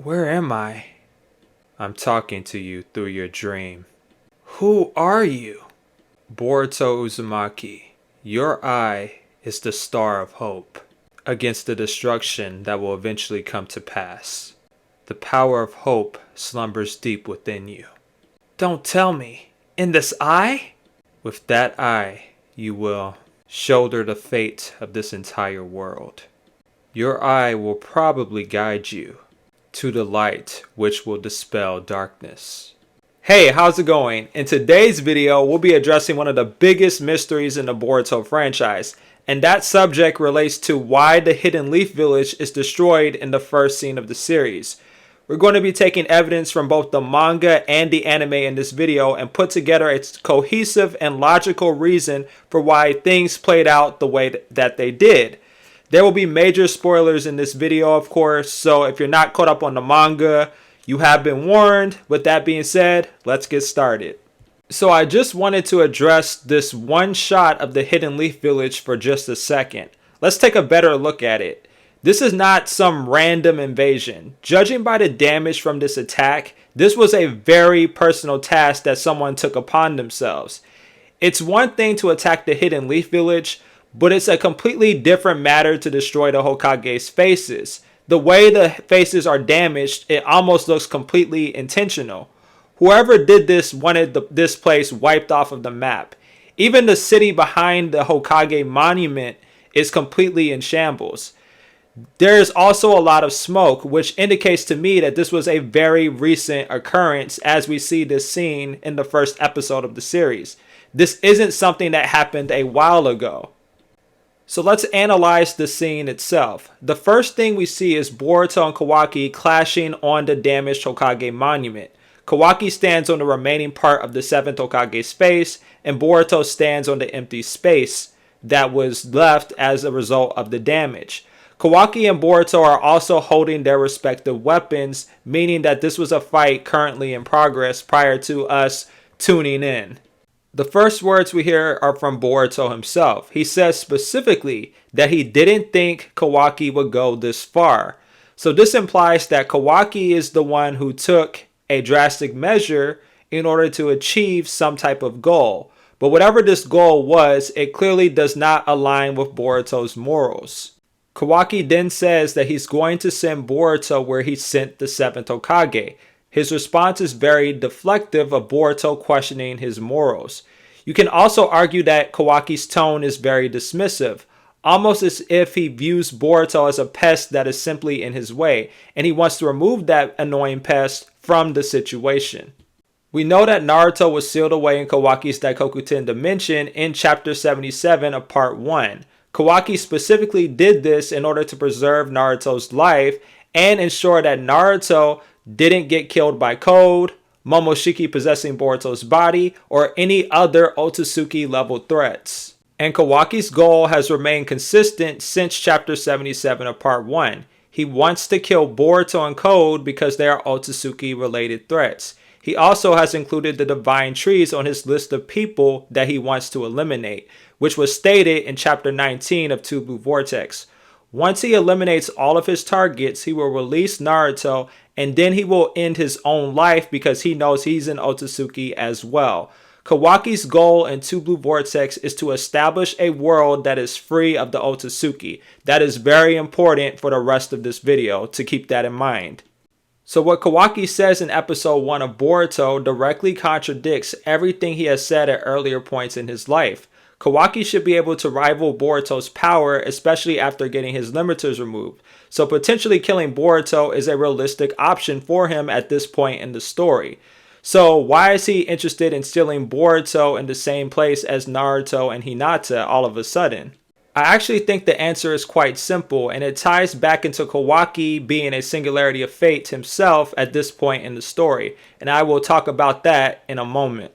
Where am I? I'm talking to you through your dream. Who are you? Boruto Uzumaki, your eye is the star of hope against the destruction that will eventually come to pass. The power of hope slumbers deep within you. Don't tell me, in this eye? With that eye, you will shoulder the fate of this entire world. Your eye will probably guide you to the light which will dispel darkness. Hey, how's it going? In today's video, we'll be addressing one of the biggest mysteries in the Boruto franchise, and that subject relates to why the Hidden Leaf Village is destroyed in the first scene of the series. We're going to be taking evidence from both the manga and the anime in this video and put together a cohesive and logical reason for why things played out the way that they did. There will be major spoilers in this video, of course, so if you're not caught up on the manga, you have been warned. With that being said, let's get started. So I just wanted to address this one shot of the Hidden Leaf Village for just a second. Let's take a better look at it. This is not some random invasion. Judging by the damage from this attack, this was a very personal task that someone took upon themselves. It's one thing to attack the Hidden Leaf Village, but it's a completely different matter to destroy the Hokage's faces. The way the faces are damaged, it almost looks completely intentional. Whoever did this wanted this place wiped off of the map. Even the city behind the Hokage monument is completely in shambles. There is also a lot of smoke, which indicates to me that this was a very recent occurrence as we see this scene in the first episode of the series. This isn't something that happened a while ago. So let's analyze the scene itself. The first thing we see is Boruto and Kawaki clashing on the damaged Hokage monument. Kawaki stands on the remaining part of the 7th Hokage's face, and Boruto stands on the empty space that was left as a result of the damage. Kawaki and Boruto are also holding their respective weapons, meaning that this was a fight currently in progress prior to us tuning in. The first words we hear are from Boruto himself. He says specifically that he didn't think Kawaki would go this far. So this implies that Kawaki is the one who took a drastic measure in order to achieve some type of goal. But whatever this goal was, it clearly does not align with Boruto's morals. Kawaki then says that he's going to send Boruto where he sent the 7th Hokage. His response is very deflective of Boruto questioning his morals. You can also argue that Kawaki's tone is very dismissive, almost as if he views Boruto as a pest that is simply in his way, and he wants to remove that annoying pest from the situation. We know that Naruto was sealed away in Kawaki's Daikoku-ten dimension in chapter 77 of part 1. Kawaki specifically did this in order to preserve Naruto's life and ensure that Naruto didn't get killed by Code, Momoshiki possessing Boruto's body, or any other Otsutsuki level threats. And Kawaki's goal has remained consistent since chapter 77 of part 1. He wants to kill Boruto and Code because they are Otsutsuki related threats. He also has included the Divine Trees on his list of people that he wants to eliminate, which was stated in chapter 19 of Two Blue Vortex. Once he eliminates all of his targets, he will release Naruto, and then he will end his own life because he knows he's an Otsutsuki as well. Kawaki's goal in Two Blue Vortex is to establish a world that is free of the Otsutsuki. That is very important for the rest of this video to keep that in mind. So what Kawaki says in episode 1 of Boruto directly contradicts everything he has said at earlier points in his life. Kawaki should be able to rival Boruto's power, especially after getting his limiters removed. So potentially killing Boruto is a realistic option for him at this point in the story. So why is he interested in stealing Boruto in the same place as Naruto and Hinata all of a sudden? I actually think the answer is quite simple, and it ties back into Kawaki being a singularity of fate himself at this point in the story, and I will talk about that in a moment.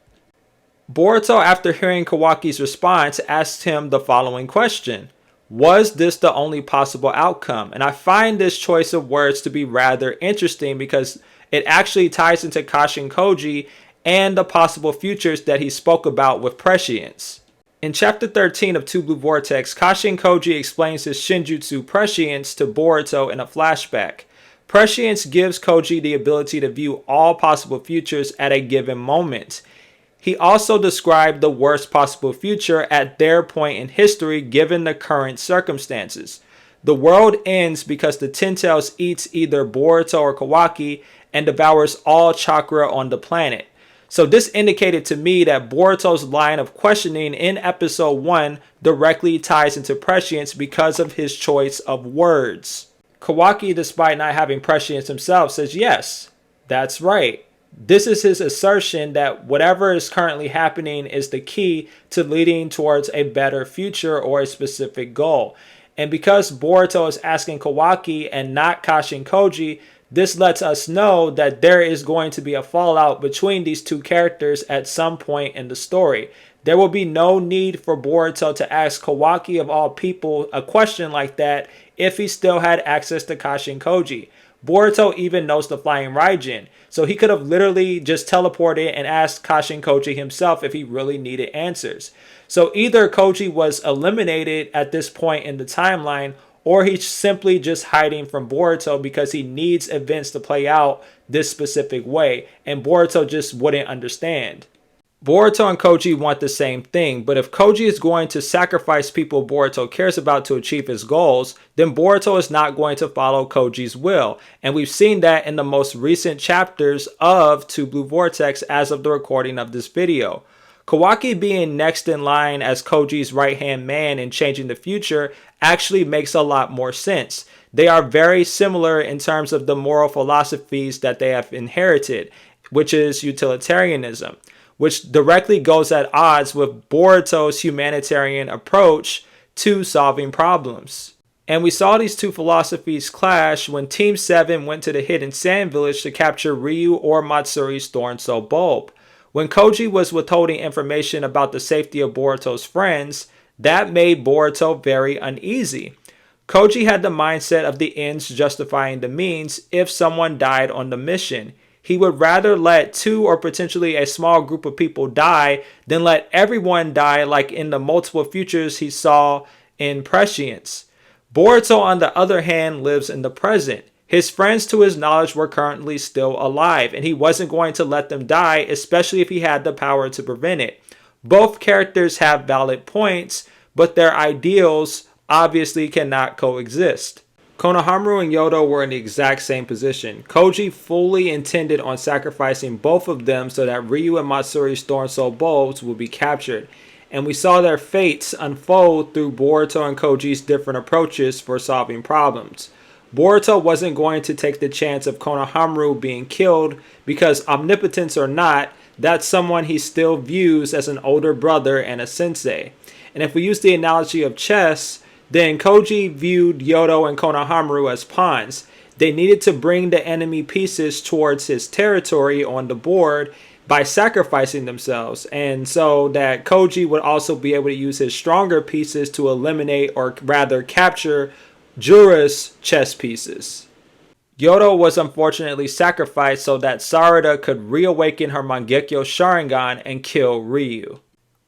Boruto, after hearing Kawaki's response, asked him the following question. Was this the only possible outcome? And I find this choice of words to be rather interesting because it actually ties into Kashin Koji and the possible futures that he spoke about with prescience. In chapter 13 of Two Blue Vortex, Kashin Koji explains his Shinjutsu prescience to Boruto in a flashback. Prescience gives Koji the ability to view all possible futures at a given moment. He also described the worst possible future at their point in history given the current circumstances. The world ends because the Ten Tails eats either Boruto or Kawaki and devours all chakra on the planet. So this indicated to me that Boruto's line of questioning in episode 1 directly ties into prescience because of his choice of words. Kawaki, despite not having prescience himself, says yes, that's right. This is his assertion that whatever is currently happening is the key to leading towards a better future or a specific goal. And because Boruto is asking Kawaki and not Kashin Koji, this lets us know that there is going to be a fallout between these two characters at some point in the story. There will be no need for Boruto to ask Kawaki of all people a question like that if he still had access to Kashin Koji. Boruto even knows the Flying Raijin, so he could have literally just teleported and asked Kashin Koji himself if he really needed answers. So either Koji was eliminated at this point in the timeline, or he's simply just hiding from Boruto because he needs events to play out this specific way, and Boruto just wouldn't understand. Boruto and Koji want the same thing, but if Koji is going to sacrifice people Boruto cares about to achieve his goals, then Boruto is not going to follow Koji's will, and we've seen that in the most recent chapters of Two Blue Vortex as of the recording of this video. Kawaki being next in line as Koji's right-hand man in changing the future actually makes a lot more sense. They are very similar in terms of the moral philosophies that they have inherited, which is utilitarianism, which directly goes at odds with Boruto's humanitarian approach to solving problems. And we saw these two philosophies clash when Team 7 went to the Hidden Sand Village to capture Ryu or Matsuri's Thorn Soul Bulb. When Koji was withholding information about the safety of Boruto's friends, that made Boruto very uneasy. Koji had the mindset of the ends justifying the means if someone died on the mission. He would rather let two or potentially a small group of people die than let everyone die like in the multiple futures he saw in Prescience. Boruto, on the other hand, lives in the present. His friends, to his knowledge, were currently still alive, and he wasn't going to let them die, especially if he had the power to prevent it. Both characters have valid points, but their ideals obviously cannot coexist. Konohamaru and Yodo were in the exact same position. Koji fully intended on sacrificing both of them so that Ryu and Matsuri's Thorn Soul Bulbs would be captured, and we saw their fates unfold through Boruto and Koji's different approaches for solving problems. Boruto wasn't going to take the chance of Konohamaru being killed because, omnipotence or not, that's someone he still views as an older brother and a sensei. And if we use the analogy of chess, then Koji viewed Yodo and Konohamaru as pawns. They needed to bring the enemy pieces towards his territory on the board by sacrificing themselves, and so that Koji would also be able to use his stronger pieces to eliminate, or rather capture, Jura's chess pieces. Yodo was unfortunately sacrificed so that Sarada could reawaken her Mangekyo Sharingan and kill Ryu.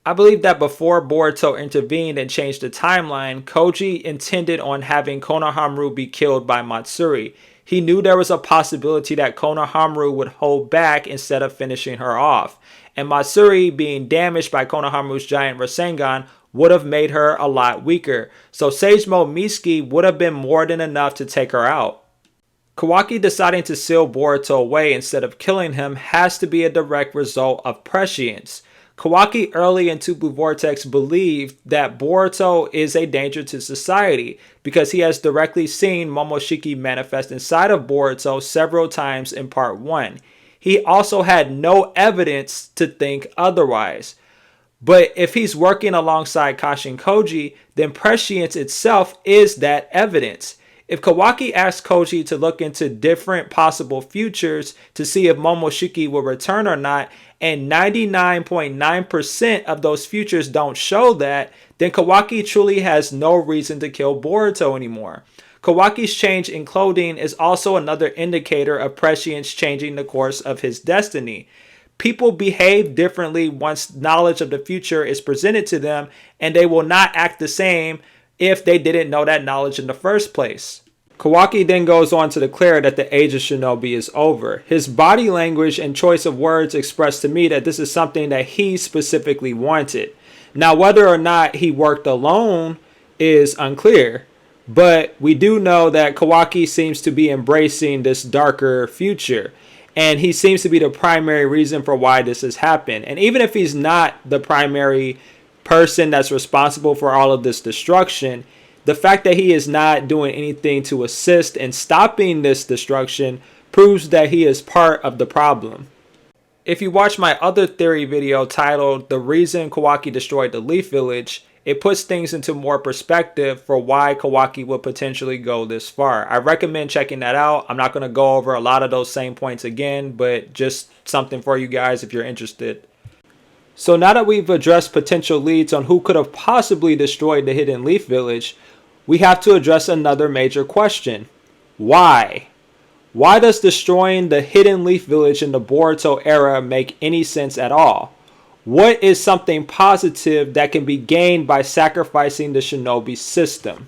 I believe that before Boruto intervened and changed the timeline, Koji intended on having Konohamaru be killed by Matsuri. He knew there was a possibility that Konohamaru would hold back instead of finishing her off, and Matsuri being damaged by Konohamaru's giant Rasengan would have made her a lot weaker, so Sage Mode Mitsuki would have been more than enough to take her out. Kawaki deciding to seal Boruto away instead of killing him has to be a direct result of prescience. Kawaki early in Two Blue Vortex believed that Boruto is a danger to society because he has directly seen Momoshiki manifest inside of Boruto several times in part 1. He also had no evidence to think otherwise. But if he's working alongside Kashin Koji, then prescience itself is that evidence. If Kawaki asked Koji to look into different possible futures to see if Momoshiki will return or not, and 99.9% of those futures don't show that, then Kawaki truly has no reason to kill Boruto anymore. Kawaki's change in clothing is also another indicator of prescience changing the course of his destiny. People behave differently once knowledge of the future is presented to them, and they will not act the same if they didn't know that knowledge in the first place. Kawaki then goes on to declare that the age of shinobi is over. His body language and choice of words express to me that this is something that he specifically wanted. Now, whether or not he worked alone is unclear, but we do know that Kawaki seems to be embracing this darker future, and he seems to be the primary reason for why this has happened. And even if he's not the primary person that's responsible for all of this destruction, the fact that he is not doing anything to assist in stopping this destruction proves that he is part of the problem. If you watch my other theory video titled "The Reason Kawaki Destroyed the Leaf Village," it puts things into more perspective for why Kawaki would potentially go this far. I recommend checking that out. I'm not going to go over a lot of those same points again, but just something for you guys if you're interested. So now that we've addressed potential leads on who could have possibly destroyed the Hidden Leaf Village, we have to address another major question. Why? Why does destroying the Hidden Leaf Village in the Boruto era make any sense at all? What is something positive that can be gained by sacrificing the shinobi system?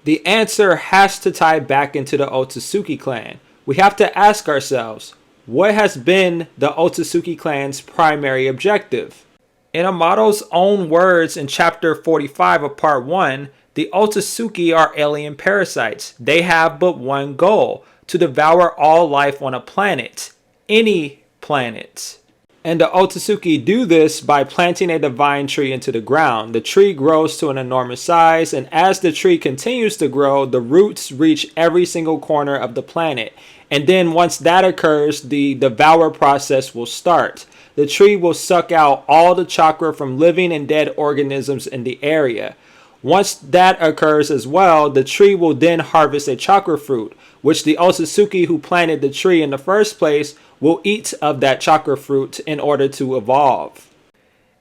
The answer has to tie back into the Otsutsuki clan. We have to ask ourselves, what has been the Otsutsuki clan's primary objective? In Amato's own words in chapter 45 of part 1, the Otsutsuki are alien parasites. They have but one goal: to devour all life on a planet. Any planet. And the Otsutsuki do this by planting a divine tree into the ground. The tree grows to an enormous size, and as the tree continues to grow, the roots reach every single corner of the planet. And then once that occurs, the devour process will start. The tree will suck out all the chakra from living and dead organisms in the area. Once that occurs as well, the tree will then harvest a chakra fruit, which the Otsutsuki who planted the tree in the first place will eat of that chakra fruit in order to evolve.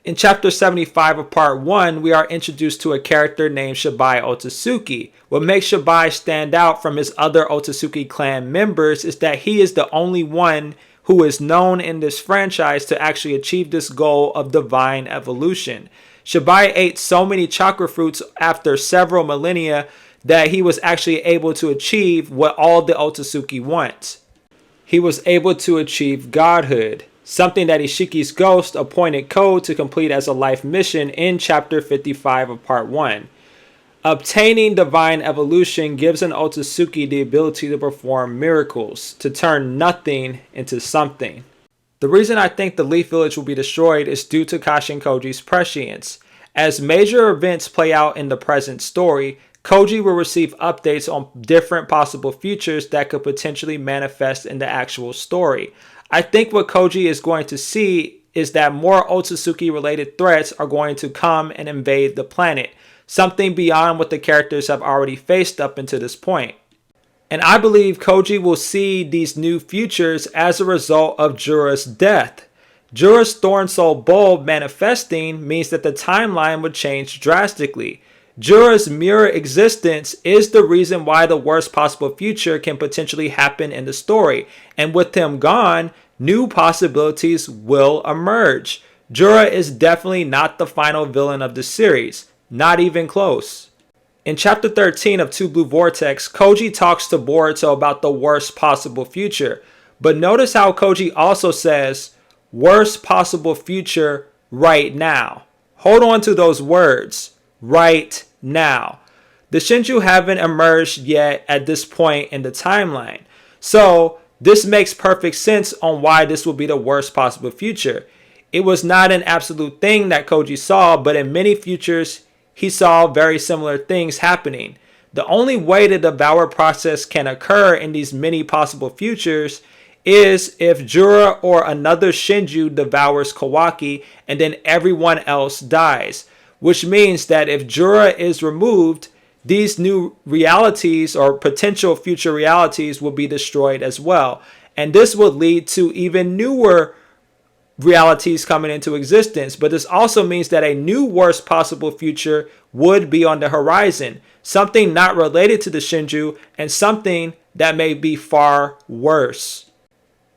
In chapter 75 of part 1, we are introduced to a character named Shibai Otsutsuki. What makes Shibai stand out from his other Otsutsuki clan members is that he is the only one who is known in this franchise to actually achieve this goal of divine evolution. Shibai ate so many chakra fruits after several millennia that he was actually able to achieve what all the Otsutsuki want. He was able to achieve godhood, something that Ishiki's ghost appointed Code to complete as a life mission in chapter 55 of part 1. Obtaining divine evolution gives an Otsutsuki the ability to perform miracles, to turn nothing into something. The reason I think the Leaf Village will be destroyed is due to Kashin Koji's prescience. As major events play out in the present story, Koji will receive updates on different possible futures that could potentially manifest in the actual story. I think what Koji is going to see is that more Otsutsuki related threats are going to come and invade the planet, something beyond what the characters have already faced up until this point. And I believe Koji will see these new futures as a result of Jura's death. Jura's Thorn Soul bulb manifesting means that the timeline would change drastically. Jura's mirror existence is the reason why the worst possible future can potentially happen in the story, and with him gone, new possibilities will emerge. Jura is definitely not the final villain of the series, not even close. In chapter 13 of Two Blue Vortex, Koji talks to Boruto about the worst possible future, but notice how Koji also says, worst possible future right now. Hold on to those words. Right now. The Shinju haven't emerged yet at this point in the timeline. So this makes perfect sense on why this will be the worst possible future. It was not an absolute thing that Koji saw, but in many futures, he saw very similar things happening. The only way the devour process can occur in these many possible futures is if Jura or another Shinju devours Kawaki and then everyone else dies. Which means that if Jura is removed, these new realities or potential future realities will be destroyed as well. And this would lead to even newer realities coming into existence. But this also means that a new worst possible future would be on the horizon. Something not related to the Shinju and something that may be far worse.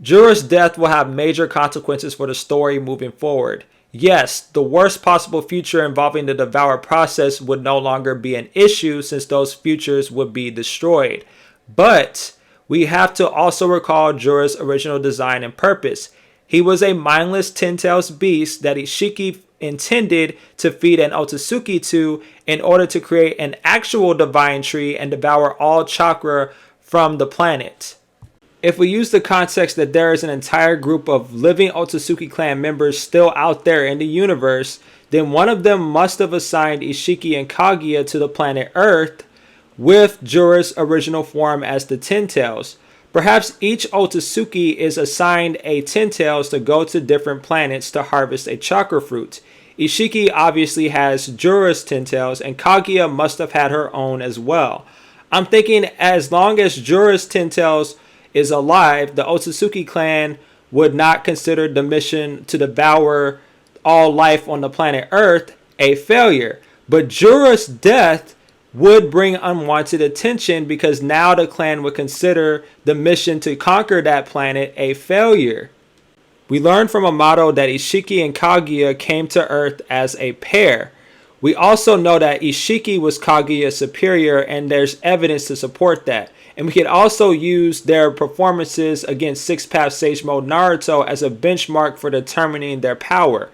Jura's death will have major consequences for the story moving forward. Yes, the worst possible future involving the devour process would no longer be an issue since those futures would be destroyed. But we have to also recall Jura's original design and purpose. He was a mindless 10-tails beast that Ishiki intended to feed an Otsutsuki to in order to create an actual divine tree and devour all chakra from the planet. If we use the context that there is an entire group of living Otsutsuki clan members still out there in the universe, then one of them must have assigned Ishiki and Kaguya to the planet Earth with Jura's original form as the 10-tails. Perhaps each Otsutsuki is assigned a 10-tails to go to different planets to harvest a chakra fruit. Ishiki obviously has Jura's 10-tails, and Kaguya must have had her own as well. I'm thinking as long as Jura's 10-tails is alive, the Otsutsuki clan would not consider the mission to devour all life on the planet Earth a failure. But Jura's death would bring unwanted attention because now the clan would consider the mission to conquer that planet a failure. We learned from Amato that Ishiki and Kaguya came to Earth as a pair. We also know that Ishiki was Kaguya's superior, and there's evidence to support that. And we can also use their performances against Six Path Sage Mode Naruto as a benchmark for determining their power.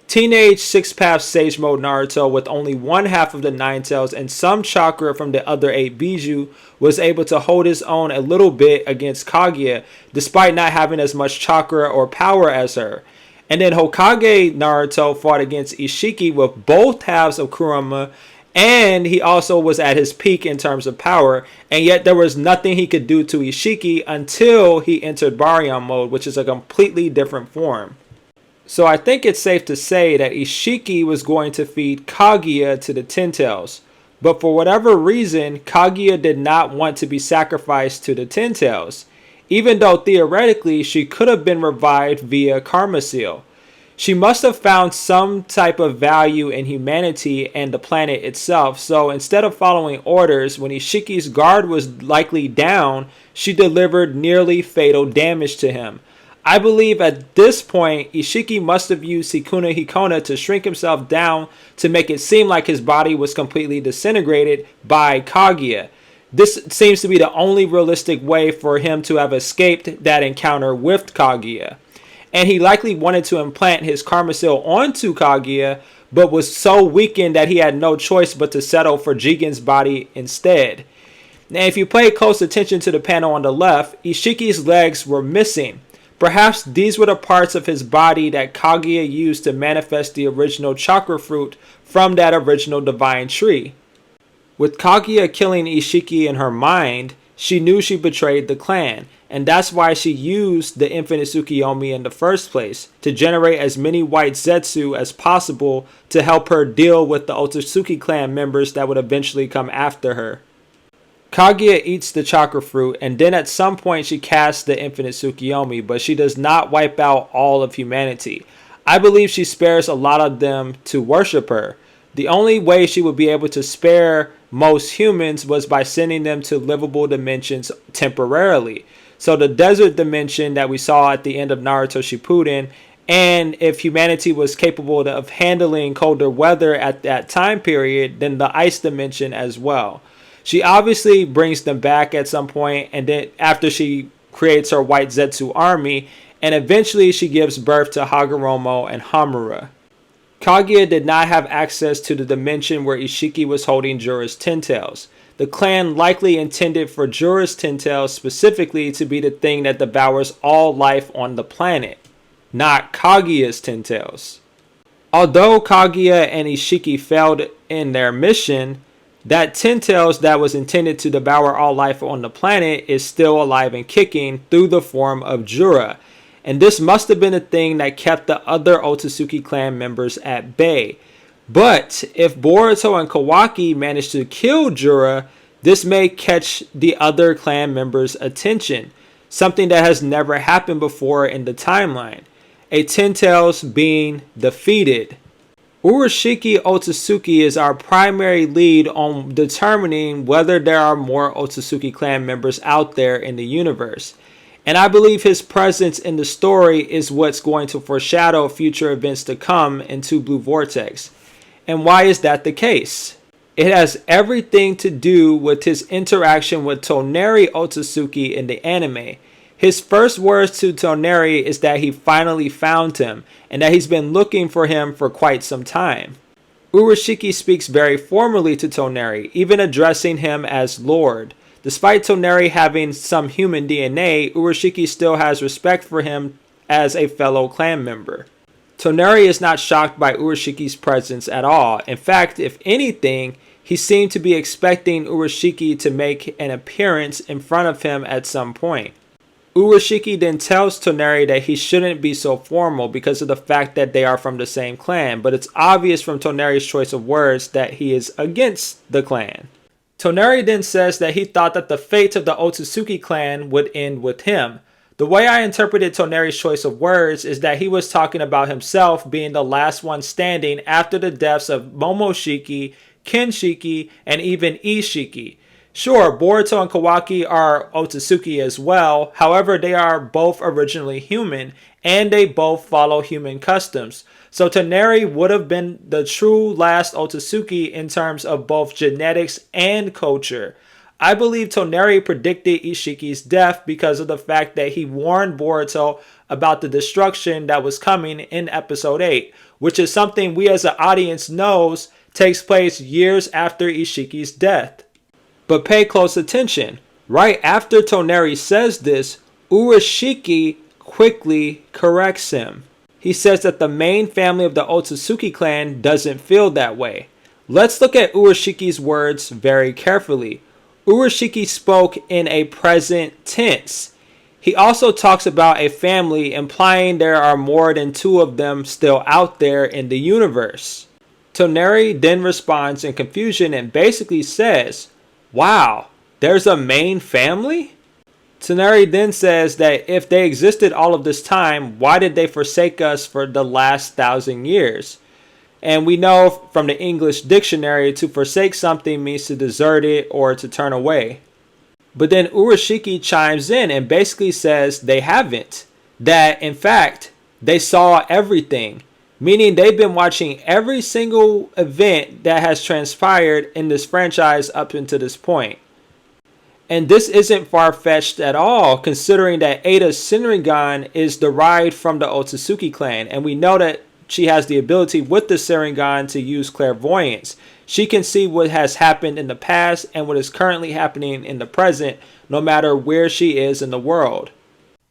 Teenage Six Path Sage Mode Naruto, with only one half of the 9 tails and some chakra from the other 8 Biju, was able to hold his own a little bit against Kaguya, despite not having as much chakra or power as her. And then Hokage Naruto fought against Ishiki with both halves of Kurama, and he also was at his peak in terms of power, and yet there was nothing he could do to Ishiki until he entered Baryon mode, which is a completely different form. So I think it's safe to say that Ishiki was going to feed Kaguya to the 10-tails. But for whatever reason, Kaguya did not want to be sacrificed to the 10-tails, even though theoretically she could have been revived via Karma Seal. She must have found some type of value in humanity and the planet itself, so instead of following orders, when Ishiki's guard was likely down, she delivered nearly fatal damage to him. I believe at this point, Ishiki must have used Hikuna Hikona to shrink himself down to make it seem like his body was completely disintegrated by Kaguya. This seems to be the only realistic way for him to have escaped that encounter with Kaguya. And he likely wanted to implant his Karma Seal onto Kaguya, but was so weakened that he had no choice but to settle for Jigen's body instead. Now, if you pay close attention to the panel on the left, Ishiki's legs were missing. Perhaps these were the parts of his body that Kaguya used to manifest the original chakra fruit from that original divine tree. With Kaguya killing Ishiki in her mind, she knew she betrayed the clan, and that's why she used the Infinite Tsukiyomi in the first place, to generate as many white Zetsu as possible to help her deal with the Otsutsuki clan members that would eventually come after her. Kaguya eats the chakra fruit, and then at some point she casts the Infinite Tsukiyomi, but she does not wipe out all of humanity. I believe she spares a lot of them to worship her. The only way she would be able to spare most humans was by sending them to livable dimensions temporarily. So the desert dimension that we saw at the end of Naruto Shippuden, and if humanity was capable of handling colder weather at that time period, then the ice dimension as well. She obviously brings them back at some point, and then after she creates her white Zetsu army, and eventually she gives birth to Hagoromo and Hamura. Kaguya did not have access to the dimension where Ishiki was holding Jura's 10-tails. The clan likely intended for Jura's 10-tails specifically to be the thing that devours all life on the planet, not Kaguya's 10-tails. Although Kaguya and Ishiki failed in their mission, that 10-tails that was intended to devour all life on the planet is still alive and kicking through the form of Jura. And this must have been the thing that kept the other Otsutsuki clan members at bay. But if Boruto and Kawaki managed to kill Jura, this may catch the other clan members' attention, something that has never happened before in the timeline. A 10-tails being defeated. Urashiki Otsutsuki is our primary lead on determining whether there are more Otsutsuki clan members out there in the universe. And I believe his presence in the story is what's going to foreshadow future events to come in Two Blue Vortex. And why is that the case? It has everything to do with his interaction with Toneri Otsutsuki in the anime. His first words to Toneri is that he finally found him and that he's been looking for him for quite some time. Urashiki speaks very formally to Toneri, even addressing him as Lord. Despite Toneri having some human DNA, Urashiki still has respect for him as a fellow clan member. Toneri is not shocked by Urashiki's presence at all. In fact, if anything, he seemed to be expecting Urashiki to make an appearance in front of him at some point. Urashiki then tells Toneri that he shouldn't be so formal because of the fact that they are from the same clan, but it's obvious from Toneri's choice of words that he is against the clan. Toneri then says that he thought that the fate of the Otsutsuki clan would end with him. The way I interpreted Toneri's choice of words is that he was talking about himself being the last one standing after the deaths of Momoshiki, Kenshiki, and even Ishiki. Sure, Boruto and Kawaki are Otsutsuki as well, however they are both originally human, and they both follow human customs. So Toneri would have been the true last Otsutsuki in terms of both genetics and culture. I believe Toneri predicted Ishiki's death because of the fact that he warned Boruto about the destruction that was coming in episode 8, which is something we as an audience knows takes place years after Ishiki's death. But pay close attention. Right after Toneri says this, Urashiki quickly corrects him. He says that the main family of the Otsutsuki clan doesn't feel that way. Let's look at Urashiki's words very carefully. Urashiki spoke in a present tense. He also talks about a family, implying there are more than two of them still out there in the universe. Toneri then responds in confusion and basically says, "Wow, there's a main family?" Toneri then says that if they existed all of this time, why did they forsake us for the last 1,000 years? And we know from the English dictionary to forsake something means to desert it or to turn away. But then Urashiki chimes in and basically says they haven't. That in fact, they saw everything. Meaning they've been watching every single event that has transpired in this franchise up until this point. And this isn't far-fetched at all, considering that Ada's Sharingan is derived from the Otsutsuki clan, and we know that she has the ability with the Sharingan to use clairvoyance. She can see what has happened in the past and what is currently happening in the present, no matter where she is in the world.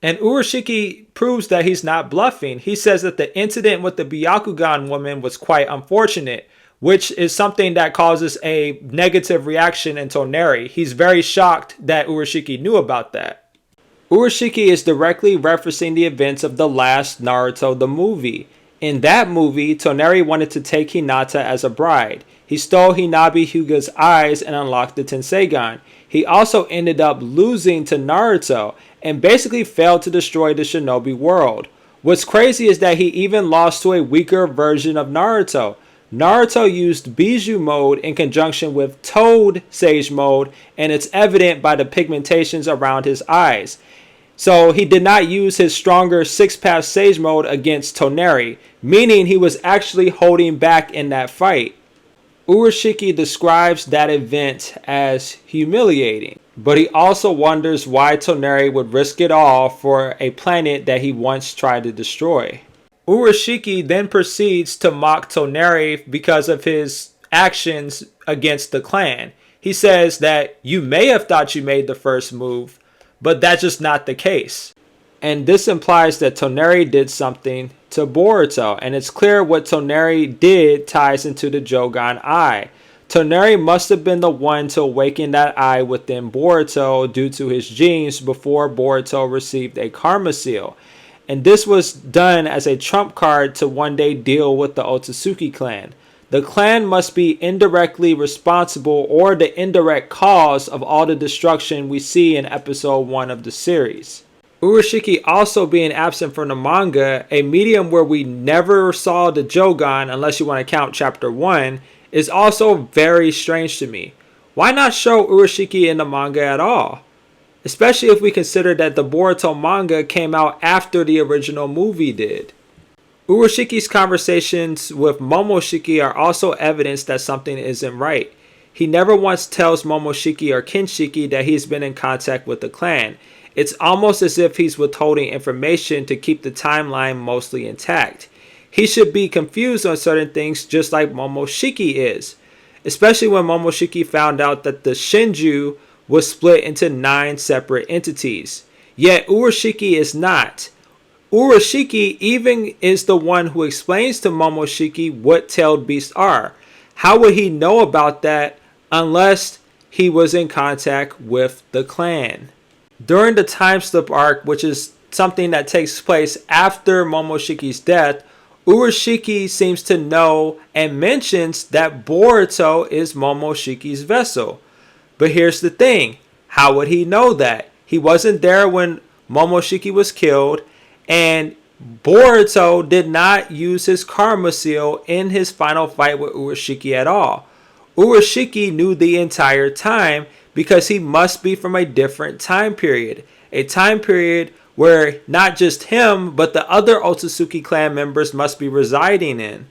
And Urashiki proves that he's not bluffing. He says that the incident with the Byakugan woman was quite unfortunate, which is something that causes a negative reaction in Toneri. He's very shocked that Urashiki knew about that. Urashiki is directly referencing the events of the last Naruto the movie. In that movie, Toneri wanted to take Hinata as a bride. He stole Hinabi Hyuga's eyes and unlocked the Tenseigan. He also ended up losing to Naruto and basically failed to destroy the shinobi world. What's crazy is that he even lost to a weaker version of Naruto. Naruto used Bijou mode in conjunction with Toad Sage mode, and it's evident by the pigmentations around his eyes. So he did not use his stronger 6-path Sage mode against Toneri, meaning he was actually holding back in that fight. Urashiki describes that event as humiliating, but he also wonders why Toneri would risk it all for a planet that he once tried to destroy. Urashiki then proceeds to mock Toneri because of his actions against the clan. He says that you may have thought you made the first move, but that's just not the case. And this implies that Toneri did something to Boruto, and it's clear what Toneri did ties into the Jougan eye. Toneri must have been the one to awaken that eye within Boruto due to his genes before Boruto received a karma seal. And this was done as a trump card to one day deal with the Otsutsuki clan. The clan must be indirectly responsible or the indirect cause of all the destruction we see in episode 1 of the series. Urashiki also being absent from the manga, a medium where we never saw the Jougan unless you want to count chapter 1, is also very strange to me. Why not show Urashiki in the manga at all? Especially if we consider that the Boruto manga came out after the original movie did. Urashiki's conversations with Momoshiki are also evidence that something isn't right. he never once tells Momoshiki or Kinshiki that he's been in contact with the clan. It's almost as if he's withholding information to keep the timeline mostly intact. He should be confused on certain things just like Momoshiki is. Especially when Momoshiki found out that the Shinju was split into 9 separate entities. Yet Urashiki is not. Urashiki even is the one who explains to Momoshiki what tailed beasts are. How would he know about that unless he was in contact with the clan? During the time slip arc, which is something that takes place after Momoshiki's death, Urashiki seems to know and mentions that Boruto is Momoshiki's vessel. But here's the thing, how would he know that? He wasn't there when Momoshiki was killed, and Boruto did not use his karma seal in his final fight with Urashiki at all. Urashiki knew the entire time because he must be from a different time period. A time period where not just him, but the other Otsutsuki clan members must be residing in.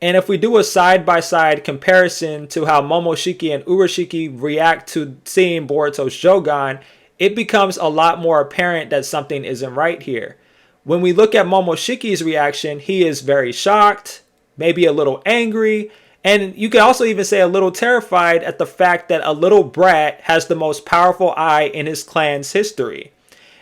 And if we do a side-by-side comparison to how Momoshiki and Urashiki react to seeing Boruto's Jougan, it becomes a lot more apparent that something isn't right here. When we look at Momoshiki's reaction, he is very shocked, maybe a little angry, and you could also even say a little terrified at the fact that a little brat has the most powerful eye in his clan's history.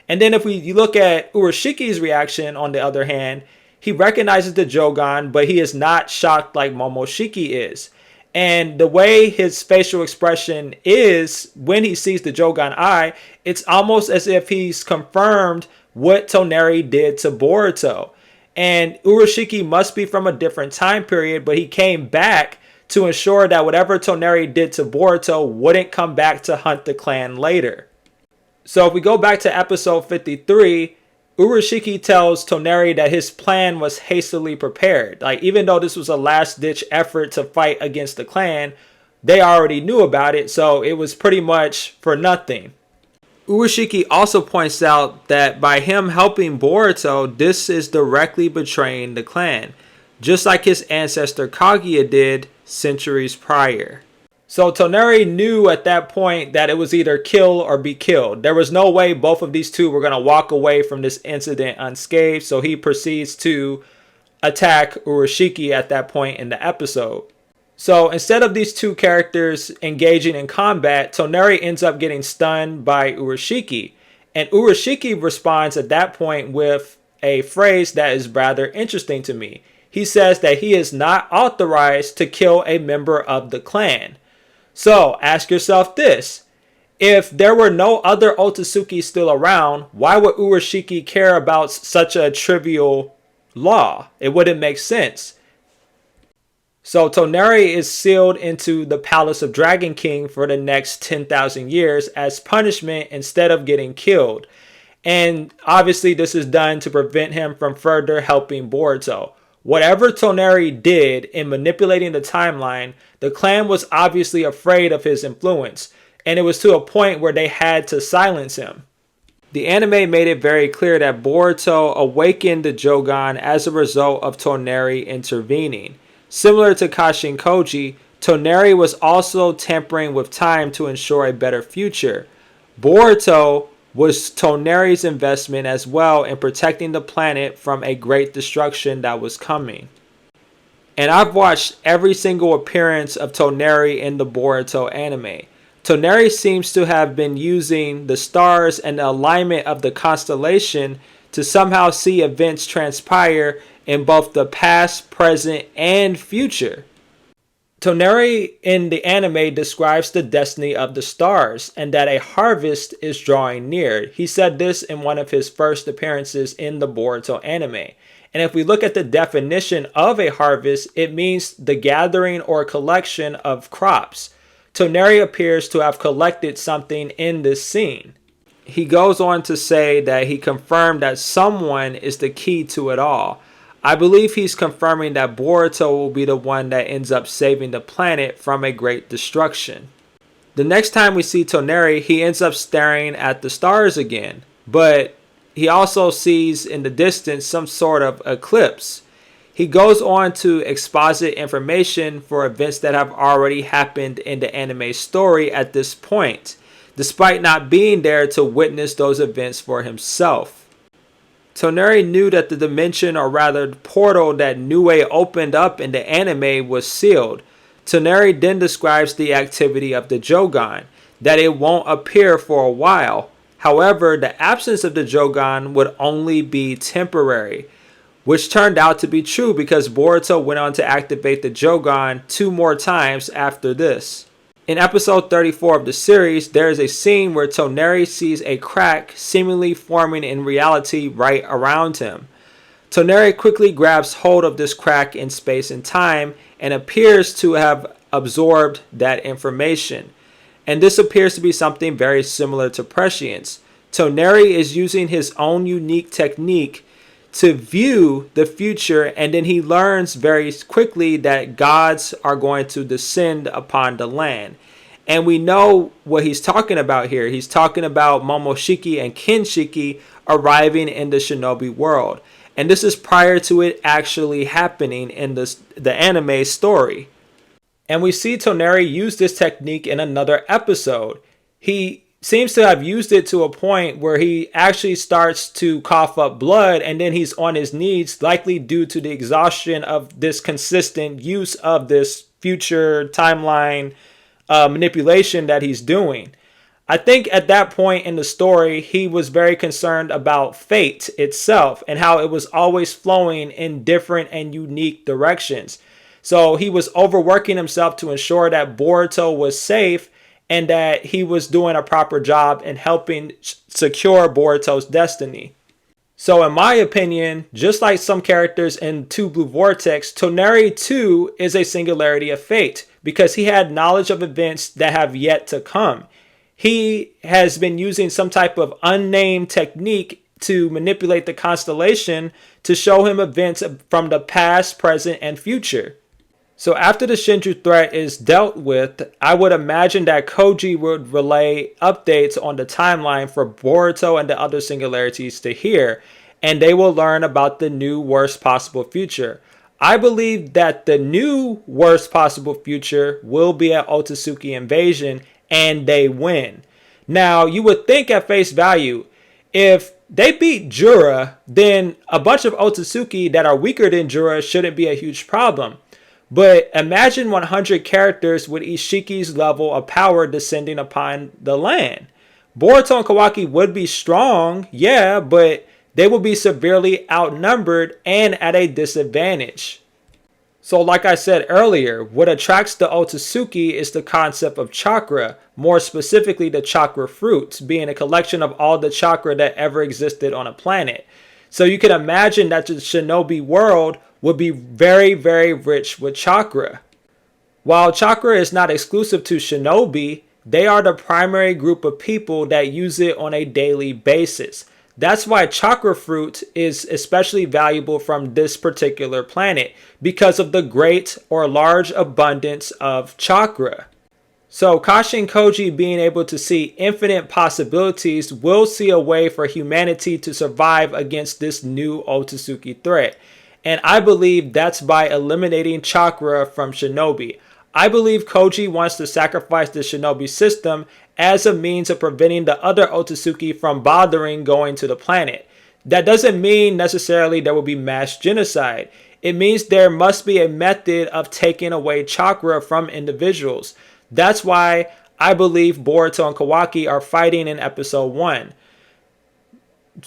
And then if you look at Urashiki's reaction, on the other hand, he recognizes the Jougan, but he is not shocked like Momoshiki is. And the way his facial expression is when he sees the Jougan eye, it's almost as if he's confirmed what Toneri did to Boruto. And Urashiki must be from a different time period, but he came back to ensure that whatever Toneri did to Boruto wouldn't come back to hunt the clan later. So if we go back to episode 53, Urashiki tells Toneri that his plan was hastily prepared. Like, even though this was a last-ditch effort to fight against the clan, they already knew about it, so it was pretty much for nothing. Urashiki also points out that by him helping Boruto, this is directly betraying the clan, just like his ancestor Kaguya did centuries prior. So Toneri knew at that point that it was either kill or be killed. There was no way both of these two were going to walk away from this incident unscathed, so he proceeds to attack Urashiki at that point in the episode. So instead of these two characters engaging in combat, Toneri ends up getting stunned by Urashiki. And Urashiki responds at that point with a phrase that is rather interesting to me. He says that he is not authorized to kill a member of the clan. So ask yourself this. If there were no other Otsutsuki still around, why would Urashiki care about such a trivial law? It wouldn't make sense. So Toneri is sealed into the Palace of Dragon King for the next 10,000 years as punishment instead of getting killed. And obviously this is done to prevent him from further helping Boruto. Whatever Toneri did in manipulating the timeline, the clan was obviously afraid of his influence, and it was to a point where they had to silence him. The anime made it very clear that Boruto awakened the Jougan as a result of Toneri intervening. Similar to Kashin Koji, Toneri was also tampering with time to ensure a better future. Boruto was Toneri's investment as well in protecting the planet from a great destruction that was coming. And I've watched every single appearance of Toneri in the Boruto anime. Toneri seems to have been using the stars and the alignment of the constellation to somehow see events transpire in both the past, present, and future. Toneri in the anime describes the destiny of the stars and that a harvest is drawing near. He said this in one of his first appearances in the Boruto anime. And if we look at the definition of a harvest, it means the gathering or collection of crops. Toneri appears to have collected something in this scene. He goes on to say that he confirmed that someone is the key to it all. I believe he's confirming that Boruto will be the one that ends up saving the planet from a great destruction. The next time we see Toneri, he ends up staring at the stars again, but he also sees in the distance some sort of eclipse. He goes on to exposit information for events that have already happened in the anime story at this point, despite not being there to witness those events for himself. Toneri knew that the dimension, or rather the portal that Nue opened up in the anime, was sealed. Toneri then describes the activity of the Jougan, that it won't appear for a while. However, the absence of the Jougan would only be temporary, which turned out to be true because Boruto went on to activate the Jougan 2 more times after this. In episode 34 of the series, there is a scene where Toneri sees a crack seemingly forming in reality right around him. Toneri quickly grabs hold of this crack in space and time and appears to have absorbed that information. And this appears to be something very similar to prescience. Toneri is using his own unique technique to view the future, and then he learns very quickly that gods are going to descend upon the land. And we know what he's talking about here. He's talking about Momoshiki and Kinshiki arriving in the shinobi world. And this is prior to it actually happening in the anime story. And we see Toneri use this technique in another episode. He seems to have used it to a point where he actually starts to cough up blood, and then he's on his knees, likely due to the exhaustion of this consistent use of this future timeline manipulation that he's doing. I think at that point in the story, he was very concerned about fate itself and how it was always flowing in different and unique directions. So he was overworking himself to ensure that Boruto was safe and that he was doing a proper job in helping secure Boruto's destiny. So in my opinion, just like some characters in Two Blue Vortex, Toneri too is a singularity of fate because he had knowledge of events that have yet to come. He has been using some type of unnamed technique to manipulate the constellation to show him events from the past, present, and future. So after the Shinju threat is dealt with, I would imagine that Koji would relay updates on the timeline for Boruto and the other singularities to hear, and they will learn about the new worst possible future. I believe that the new worst possible future will be an Otsutsuki invasion, and they win. Now, you would think at face value, if they beat Jura, then a bunch of Otsutsuki that are weaker than Jura shouldn't be a huge problem. But imagine 100 characters with Ishiki's level of power descending upon the land. Boruto and Kawaki would be strong, yeah, but they will be severely outnumbered and at a disadvantage. So like I said earlier, what attracts the Otsutsuki is the concept of chakra, more specifically the chakra fruits, being a collection of all the chakra that ever existed on a planet. So you can imagine that the shinobi world would be very, very rich with chakra. While chakra is not exclusive to shinobi, they are the primary group of people that use it on a daily basis. That's why chakra fruit is especially valuable from this particular planet because of the great or large abundance of chakra. So Kashin Koji being able to see infinite possibilities will see a way for humanity to survive against this new Otsutsuki threat. And I believe that's by eliminating chakra from shinobi. I believe Koji wants to sacrifice the shinobi system as a means of preventing the other Otsutsuki from bothering going to the planet. That doesn't mean necessarily there will be mass genocide. It means there must be a method of taking away chakra from individuals. That's why I believe Boruto and Kawaki are fighting in episode 1.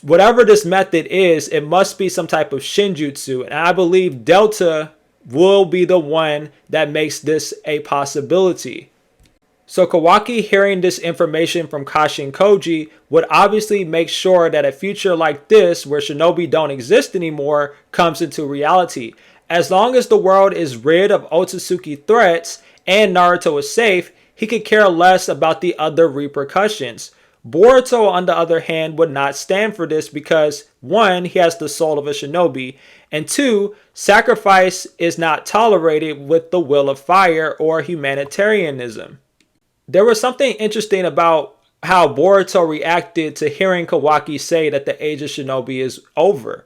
Whatever this method is, it must be some type of shinjutsu. And I believe Delta will be the one that makes this a possibility. So Kawaki hearing this information from Kashin Koji would obviously make sure that a future like this, where shinobi don't exist anymore, comes into reality. As long as the world is rid of Otsutsuki threats and Naruto is safe, he could care less about the other repercussions. Boruto, on the other hand, would not stand for this because 1, he has the soul of a shinobi, and 2, sacrifice is not tolerated with the will of fire or humanitarianism. There was something interesting about how Boruto reacted to hearing Kawaki say that the age of shinobi is over.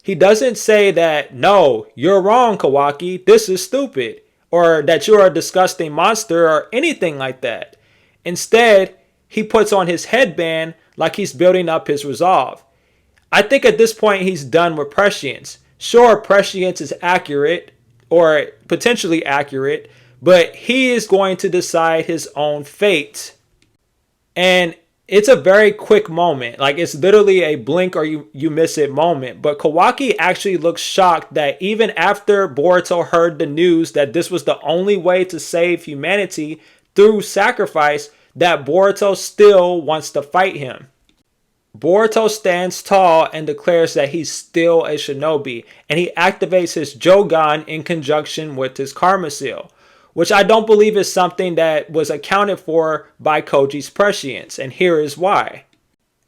He doesn't say that, no, you're wrong, Kawaki, this is stupid, or that you're a disgusting monster, or anything like that. Instead, he puts on his headband like he's building up his resolve. I think at this point he's done with prescience. Sure, prescience is accurate, or potentially accurate, but he is going to decide his own fate. And it's a very quick moment. Like, it's literally a blink or you miss it moment. But Kawaki actually looks shocked that even after Boruto heard the news that this was the only way to save humanity through sacrifice, that Boruto still wants to fight him. Boruto stands tall and declares that he's still a shinobi, and he activates his Jougan in conjunction with his karma seal, which I don't believe is something that was accounted for by Koji's prescience, and here is why.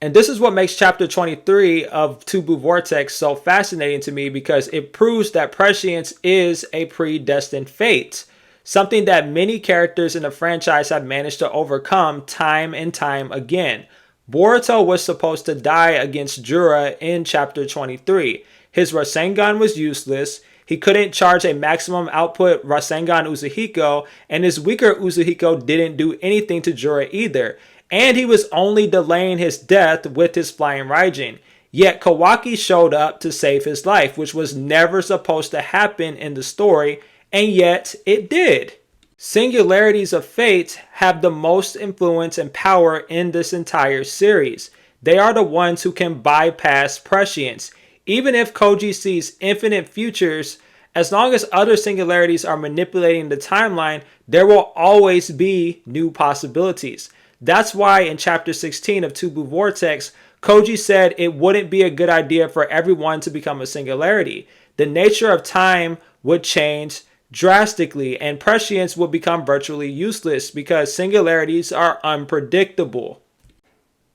And this is what makes chapter 23 of Two Blue Vortex so fascinating to me, because it proves that prescience is a predestined fate, something that many characters in the franchise have managed to overcome time and time again. Boruto was supposed to die against Jura in chapter 23. His Rasengan was useless, he couldn't charge a maximum output Rasengan Uzuhiko, and his weaker Uzuhiko didn't do anything to Jura either. And he was only delaying his death with his flying Raijin. Yet Kawaki showed up to save his life, which was never supposed to happen in the story, and yet it did. Singularities of fate have the most influence and power in this entire series. They are the ones who can bypass prescience. Even if Koji sees infinite futures, as long as other singularities are manipulating the timeline, there will always be new possibilities. That's why in chapter 16 of Two Blue Vortex, Koji said it wouldn't be a good idea for everyone to become a singularity. The nature of time would change drastically, and prescience will become virtually useless because singularities are unpredictable.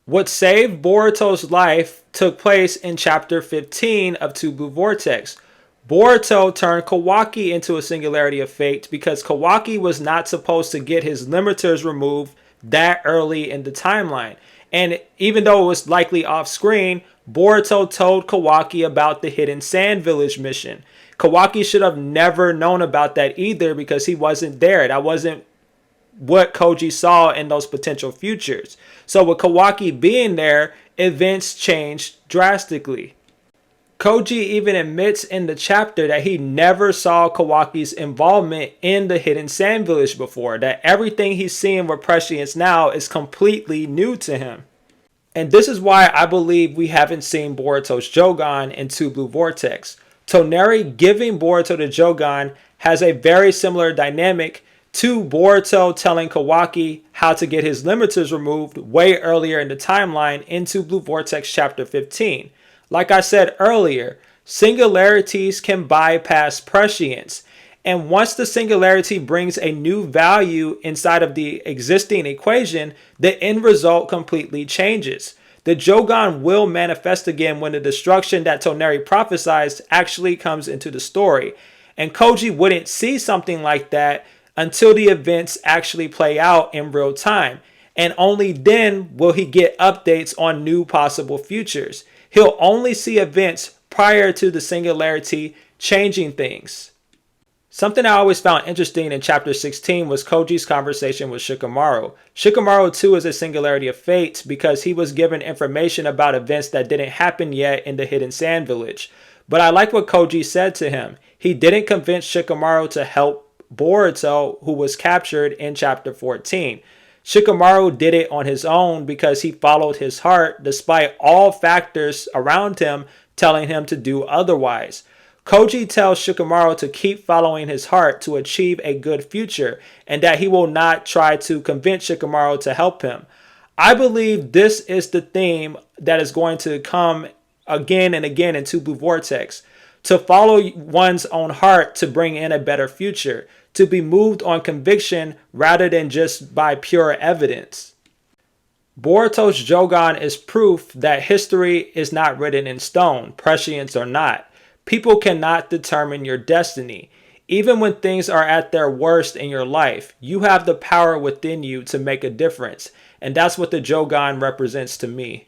What saved Boruto's life took place in chapter 15 of Two Blue Vortex. Boruto turned Kawaki into a singularity of fate because Kawaki was not supposed to get his limiters removed that early in the timeline. And even though it was likely off screen, Boruto told Kawaki about the Hidden Sand Village mission. Kawaki should have never known about that either because he wasn't there. That wasn't what Koji saw in those potential futures. So with Kawaki being there, events changed drastically. Koji even admits in the chapter that he never saw Kawaki's involvement in the Hidden Sand Village before, that everything he's seeing with prescience now is completely new to him. And this is why I believe we haven't seen Boruto's Jougan in Two Blue Vortex. Toneri giving Boruto the Jougan has a very similar dynamic to Boruto telling Kawaki how to get his limiters removed way earlier in the timeline in Two Blue Vortex chapter 15. Like I said earlier, singularities can bypass prescience. And once the singularity brings a new value inside of the existing equation, the end result completely changes. The Jougan will manifest again when the destruction that Toneri prophesied actually comes into the story. And Koji wouldn't see something like that until the events actually play out in real time. And only then will he get updates on new possible futures. He'll only see events prior to the singularity changing things. Something I always found interesting in chapter 16 was Koji's conversation with Shikamaru. Shikamaru too is a singularity of fate because he was given information about events that didn't happen yet in the Hidden Sand Village. But I like what Koji said to him. He didn't convince Shikamaru to help Boruto, who was captured in chapter 14. Shikamaru did it on his own because he followed his heart despite all factors around him telling him to do otherwise. Koji tells Shikamaru to keep following his heart to achieve a good future and that he will not try to convince Shikamaru to help him. I believe this is the theme that is going to come again and again in Two Blue Vortex. To follow one's own heart to bring in a better future. To be moved on conviction rather than just by pure evidence. Boruto's Jougan is proof that history is not written in stone, prescience or not. People cannot determine your destiny. Even when things are at their worst in your life, you have the power within you to make a difference. And that's what the Jougan represents to me.